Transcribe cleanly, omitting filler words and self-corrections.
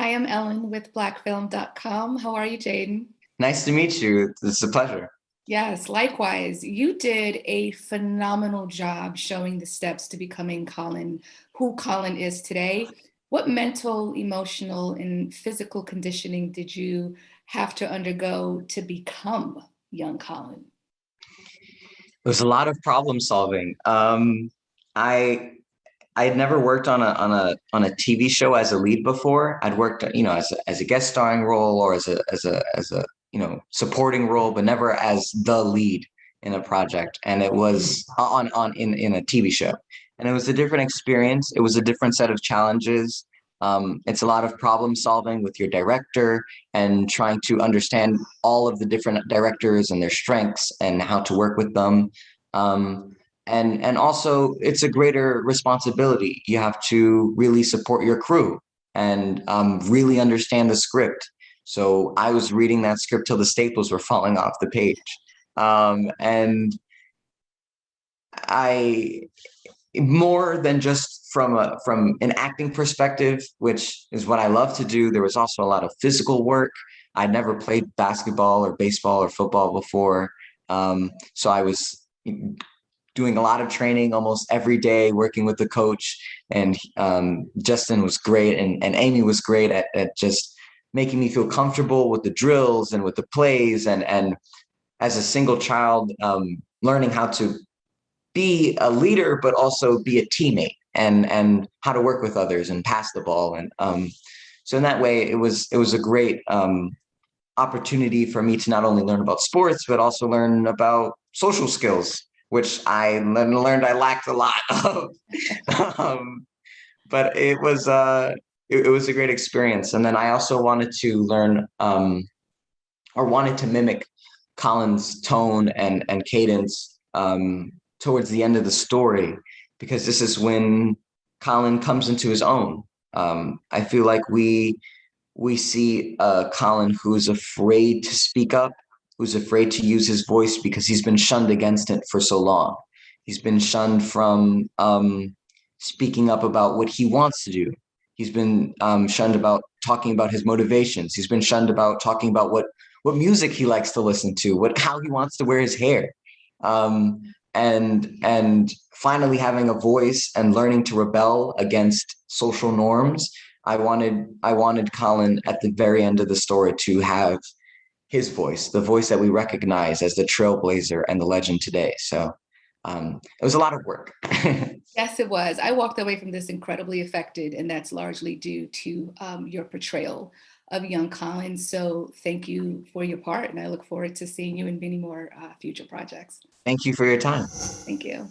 Hi, I'm Ellen with blackfilm.com. How are you, Jaden? Nice to meet you. It's a pleasure. Yes, likewise. You did a phenomenal job showing the steps to becoming Colin, who Colin is today. What mental, emotional, and physical conditioning did you have to undergo to become young Colin? It was a lot of problem solving. I I had never worked on a TV show as a lead before. I'd worked, as a guest starring role or as a supporting role, but never as the lead in a project. And it was in a TV show, and it was a different experience. It was a different set of challenges. It's a lot of problem solving with your director and trying to understand all of the different directors and their strengths and how to work with them. Um, and also it's a greater responsibility. You have to really support your crew and really understand the script. So I was reading that script till the staples were falling off the page. And I more than just from an acting perspective, which is what I love to do. There was also a lot of physical work. I'd never played basketball or baseball or football before, so I was doing a lot of training almost every day, working with the coach. And Justin was great, and Amy was great at just making me feel comfortable with the drills and with the plays. And as a single child, learning how to be a leader, but also be a teammate and how to work with others and pass the ball. And so in that way, it was a great opportunity for me to not only learn about sports, but also learn about social skills, which I learned I lacked a lot of. um, but it was a great experience. And then I also wanted to learn or wanted to mimic Colin's tone and cadence towards the end of the story, because this is when Colin comes into his own. I feel like we see Colin who's afraid to speak up, who's afraid to use his voice because he's been shunned against it for so long. He's been shunned from speaking up about what he wants to do. He's been shunned about talking about his motivations. He's been shunned about talking about what music he likes to listen to, what how he wants to wear his hair. And finally having a voice and learning to rebel against social norms. I wanted Colin at the very end of the story to have his voice, the voice that we recognize as the trailblazer and the legend today. So it was a lot of work. Yes, it was. I walked away from this incredibly affected, and that's largely due to your portrayal of young Colin. So thank you for your part, and I look forward to seeing you in many more future projects. Thank you for your time. Thank you.